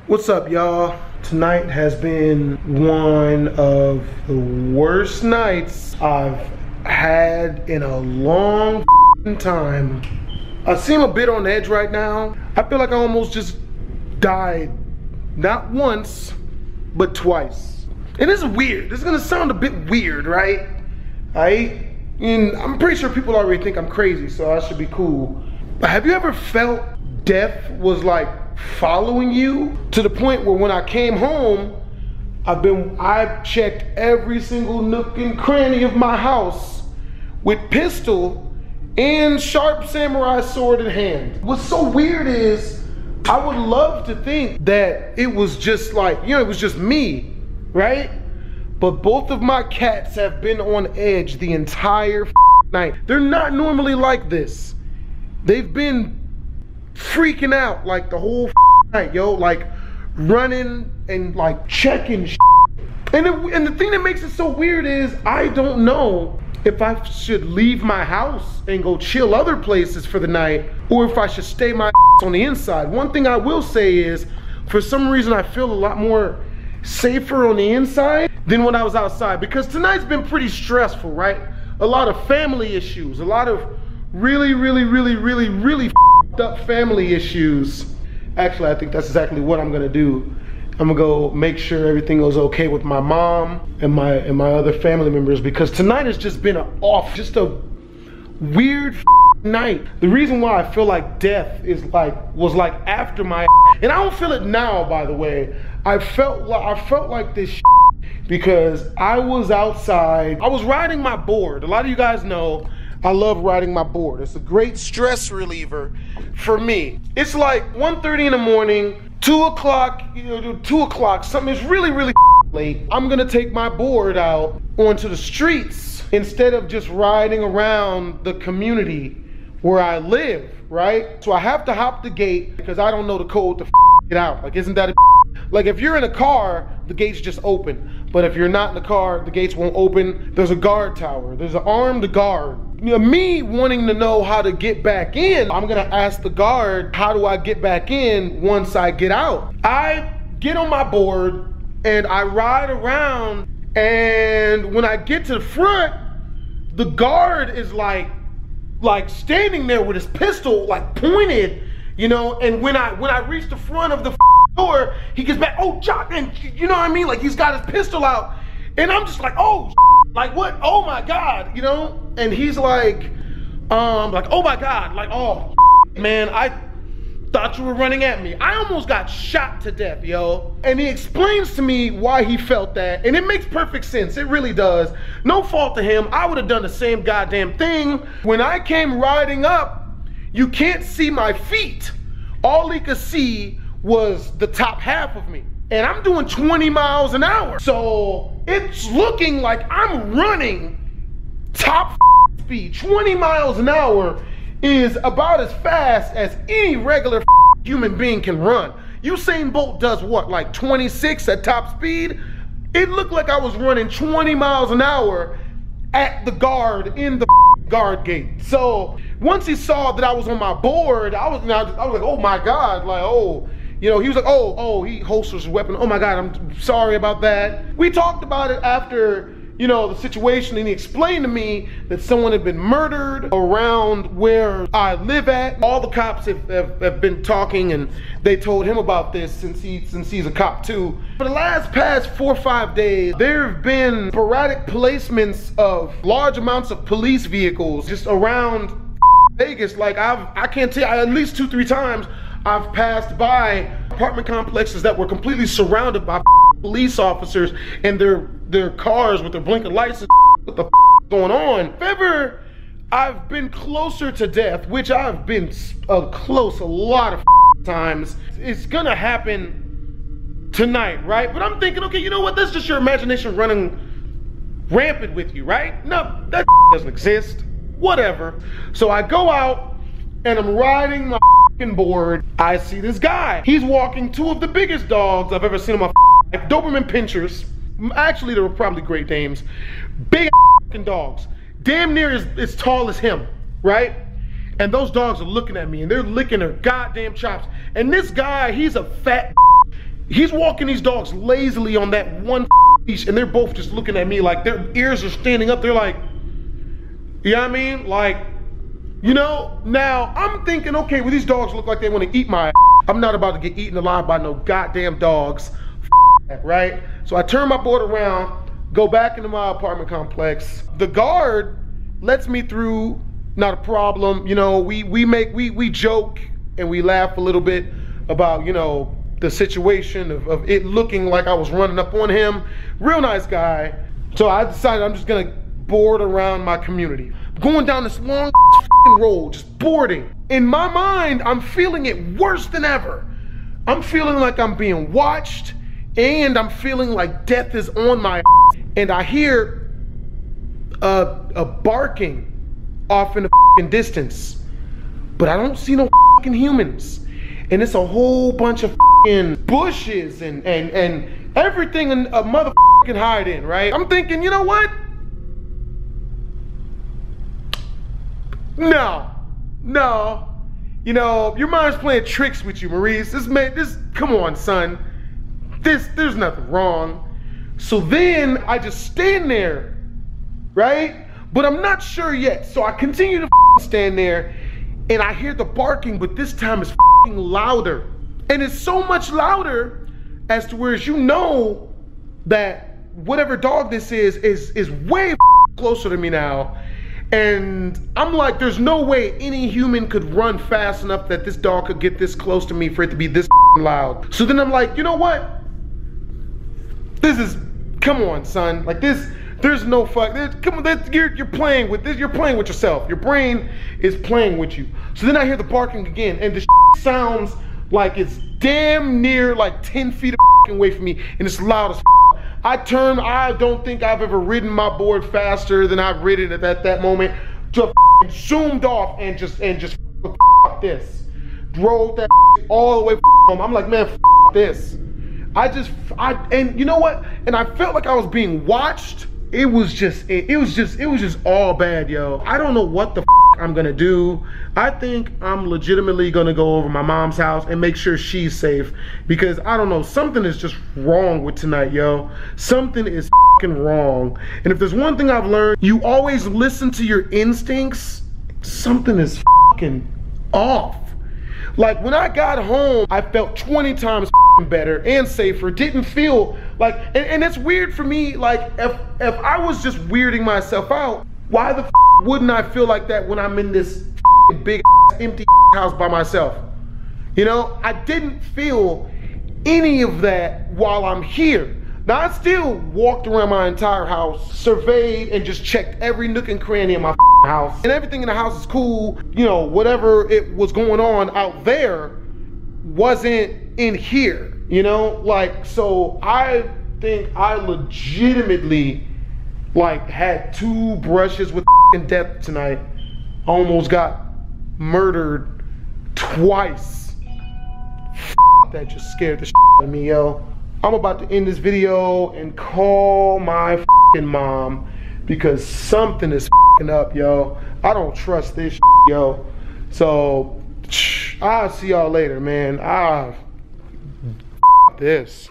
What's up, y'all? Tonight has been one of the worst nights I've had in a long time. I seem a bit on edge right now. I feel like I almost just died, not once, but twice. And this is weird. This is gonna sound a bit weird, right? And I'm pretty sure people already think I'm crazy, so I should be cool. But have you ever felt death was like following you to the point where when I came home, I've checked every single nook and cranny of my house with pistol and sharp samurai sword in hand. What's so weird is I would love to think that it was just like, it was just me, right? But both of my cats have been on edge the entire night. They're not normally like this. They've been freaking out like the whole night, yo, like running and like checking and the thing that makes it so weird is I don't know if I should leave my house and go chill other places for the night or if I should stay my on the inside. One thing I will say is for some reason I feel a lot more safer on the inside than when I was outside, because tonight's been pretty stressful, right? A lot of family issues, a lot of really up family issues. Actually, I think that's exactly what I'm gonna do. I'm gonna go make sure everything goes okay with my mom and my other family members, because tonight has just been just a weird night. The reason why I feel like death was like after my, and I don't feel it now, by the way. I felt like this because I was outside. I was riding my board. A lot of you guys know I love riding my board. It's a great stress reliever for me. It's like 1:30 in the morning, 2 o'clock, 2 o'clock, something is really late. I'm gonna take my board out onto the streets instead of just riding around the community where I live, right? So I have to hop the gate because I don't know the code to get out. Like, isn't that like if you're in a car, the gates just open. But if you're not in the car, the gates won't open. There's a guard tower. There's an armed guard. Me wanting to know how to get back in, I'm gonna ask the guard, how do I get back in once I get out? I get on my board and I ride around, and when I get to the front, the guard is like standing there with his pistol like pointed, and when I reach the front of the door, he gets back, oh, Jock, and you know what I mean? Like, he's got his pistol out, and I'm just like, oh, like what? Oh my God, And he's like, oh my God, like, oh, man, I thought you were running at me. I almost got shot to death, yo. And he explains to me why he felt that, and it makes perfect sense. It really does. No fault to him. I would have done the same goddamn thing. When I came riding up, you can't see my feet. All he could see was the top half of me. And I'm doing 20 miles an hour. So it's looking like I'm running top speed. 20 miles an hour is about as fast as any regular human being can run. Usain Bolt does what, like 26 at top speed? It looked like I was running 20 miles an hour at the guard in the guard gate. So once he saw that I was on my board, I was like, oh my God, like, oh. He was like, oh, he holsters his weapon. Oh my God, I'm sorry about that. We talked about it after, the situation, and he explained to me that someone had been murdered around where I live at. All the cops have been talking, and they told him about this since he's a cop too. For the past 4 or 5 days, there have been sporadic placements of large amounts of police vehicles just around Vegas. Like, I can't tell you, at least 2-3 times, I've passed by apartment complexes that were completely surrounded by police officers and their cars with their blinking lights and what the going on. If ever I've been closer to death, which I've been close a lot of times, it's gonna happen tonight, right? But I'm thinking, okay, you know what? That's just your imagination running rampant with you, right? No, that doesn't exist. Whatever. So I go out and I'm riding my board. I see this guy. He's walking 2 of the biggest dogs I've ever seen in my life. Doberman Pinschers. Actually, they were probably Great Danes. Big dogs. Damn near as tall as him, right? And those dogs are looking at me and they're licking their goddamn chops. And this guy, he's a fat He's walking these dogs lazily on that one leash, and they're both just looking at me like their ears are standing up. They're like, you know what I mean? Like, you know, now I'm thinking, okay, well, these dogs look like they want to eat my ass. I'm not about to get eaten alive by no goddamn dogs, that, right? So I turn my board around, go back into my apartment complex. The guard lets me through, not a problem. You know, we joke and we laugh a little bit about, you know, the situation of it looking like I was running up on him. Real nice guy. So I decided I'm just gonna board around my community. Going down this long road, just boarding. In my mind, I'm feeling it worse than ever. I'm feeling like I'm being watched, and I'm feeling like death is on my ass. And I hear a barking off in the distance, but I don't see no humans. And it's a whole bunch of bushes and everything a mother can hide in, right? I'm thinking, you know what? No. You know, your mind's playing tricks with you, Maurice. Come on, son. There's nothing wrong. So then I just stand there, right? But I'm not sure yet. So I continue to stand there, and I hear the barking, but this time it's louder. And it's so much louder as to where you know that whatever dog this is way closer to me now. And I'm like, there's no way any human could run fast enough that this dog could get this close to me for it to be this loud. So then I'm like, you know what? Come on, son. Like there's no fuck. Come on, you're playing with this. You're playing with yourself. Your brain is playing with you. So then I hear the barking again, and the sounds like it's damn near like 10 feet away from me, and it's loud as I don't think I've ever ridden my board faster than I've ridden it at that moment. Just zoomed off and just this. Drove that all the way home. I'm like, man, this. And you know what? And I felt like I was being watched. It was just all bad, yo. I don't know what the I'm gonna do. I think I'm legitimately gonna go over my mom's house and make sure she's safe, because I don't know, something is just wrong with tonight, yo. Something is wrong. And if there's one thing I've learned, you always listen to your instincts. Something is off. Like when I got home, I felt 20 times better and safer. Didn't feel like, and it's weird for me, like if I was just weirding myself out, why the wouldn't I feel like that when I'm in this big empty house by myself? You know, I didn't feel any of that while I'm here. Now I still walked around my entire house, surveyed and just checked every nook and cranny in my house, and everything in the house is cool. You know, whatever it was going on out there wasn't in here, you know? Like, so I think I legitimately like had 2 brushes with death tonight. Almost got murdered twice. That just scared the out of me, yo. I'm about to end this video and call my mom, because something is up, yo. I don't trust this yo. So I'll see y'all later, man. This.